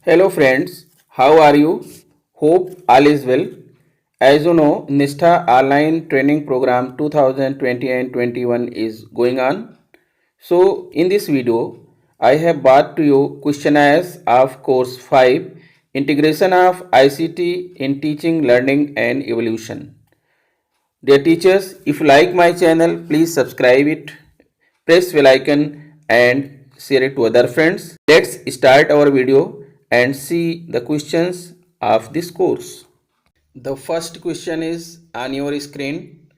Hello friends, how are you? Hope all is well. As you know, Nistha Online Training Program 2020 and 21 is going on. So in this video, I have brought to you questionnaires of course 5 Integration of ICT in Teaching, Learning and Evolution. Dear teachers, if you like my channel, please subscribe it, press bell icon and share it to other friends. Let's start our video and see the questions of this course. The first question is on your screen.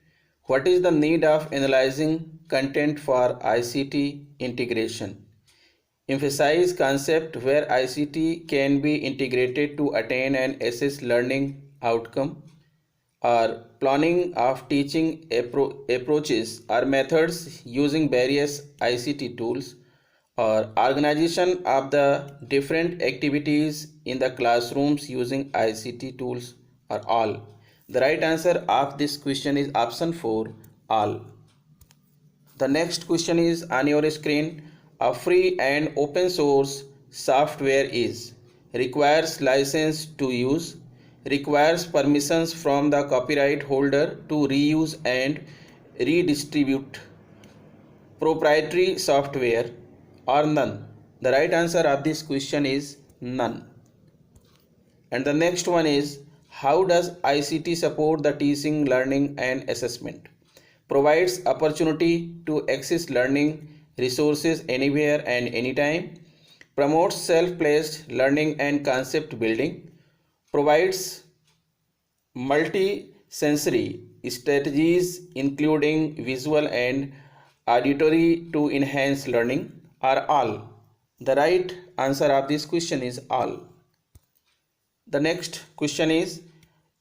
What is the need of analyzing content for ICT integration? Emphasize concept where ICT can be integrated to attain and assess learning outcome, or planning of teaching approaches or methods using various ICT tools, or organization of the different activities in the classrooms using ICT tools, or all. The right answer of this question is option 4, all. The next question is on your screen. A free and open source software is requires license to use, requires permissions from the copyright holder to reuse and redistribute, proprietary software, or none. The right answer of this question is none. And the next one is, how does ICT support the teaching, learning and assessment? Provides opportunity to access learning resources anywhere and anytime, promotes self-paced learning and concept building, provides multi-sensory strategies including visual and auditory to enhance learning, are all. The right answer of this question is all. The next question is,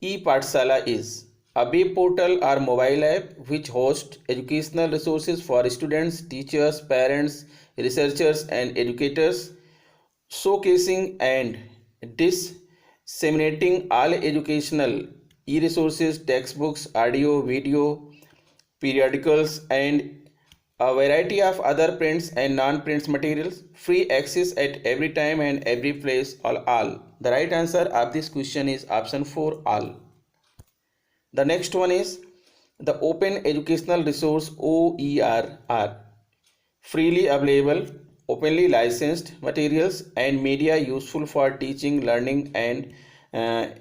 ePathshala is a web portal or mobile app which hosts educational resources for students, teachers, parents, researchers and educators, showcasing and disseminating all educational e-resources, textbooks, audio, video, periodicals and a variety of other prints and non-prints materials, free access at every time and every place, all. The right answer of this question is option 4, all. The next one is, the open educational resource OER are freely available, openly licensed materials and media useful for teaching, learning and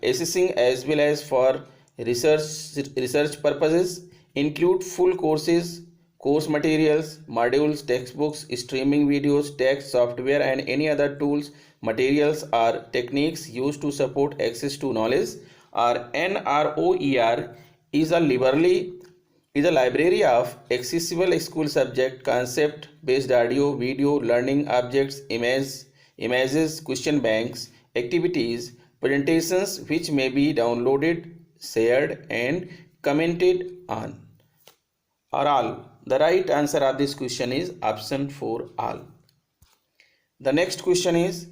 assessing as well as for research purposes, include full courses, course materials, modules, textbooks, streaming videos, text, software and any other tools, materials or techniques used to support access to knowledge, or NROER is a library of accessible school subject concept based audio, video, learning objects, images, question banks, activities, presentations which may be downloaded, shared and commented on, or all. The right answer of this question is option 4, all. The next question is,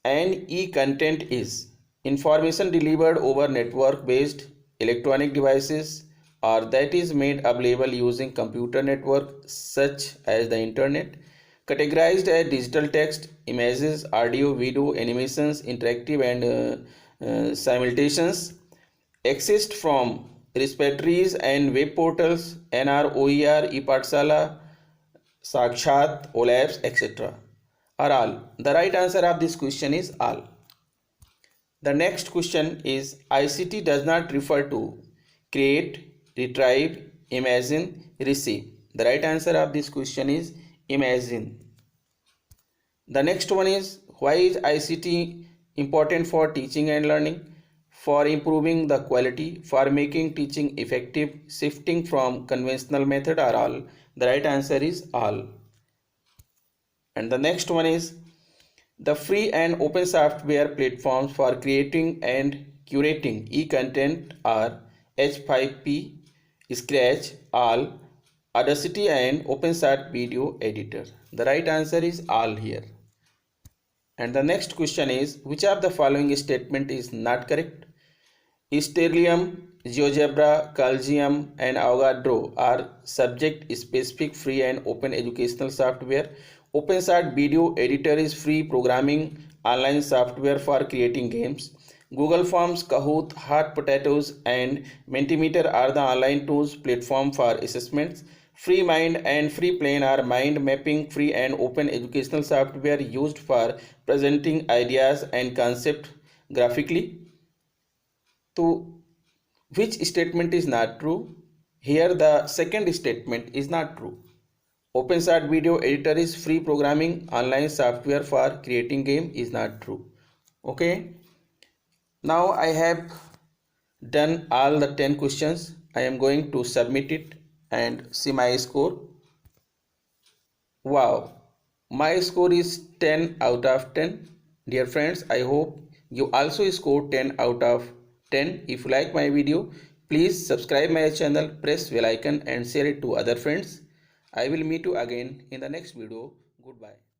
an e-content is information delivered over network based electronic devices or that is made available using computer network such as the internet, categorized as digital text, images, audio, video, animations, interactive and simultaneous, accessed from repositories and web portals, NROER, ePathshala, Sakshat, OLAPS, etc. are all. The right answer of this question is all. The next question is, ICT does not refer to create, retrieve, imagine, receive. The right answer of this question is imagine. The next one is, why is ICT important for teaching and learning? For improving the quality, for making teaching effective, shifting from conventional method, are all. The right answer is all. And the next one is, the free and open software platforms for creating and curating e-content are H5P, Scratch, all, Audacity and OpenShot Video Editor. The right answer is all here. And the next question is, which of the following statement is not correct? Stellium, GeoGebra, Calgium and Avogadro are subject-specific free and open educational software. OpenShot Video Editor is free programming online software for creating games. Google Forms, Kahoot, Hot Potatoes, and Mentimeter are the online tools platform for assessments. FreeMind and FreePlane are mind mapping, free and open educational software used for presenting ideas and concepts graphically. So, which statement is not true? Here, the second statement is not true. OpenSart Video Editor is free programming online software for creating game is not true. Okay. Now I have done all the 10 questions. I am going to submit it and see my score. Wow, my score is 10 out of 10. Dear friends, I hope you also score 10 out of 10. If you like my video, please subscribe my channel, press bell icon and share it to other friends. I will meet you again in the next video. Goodbye.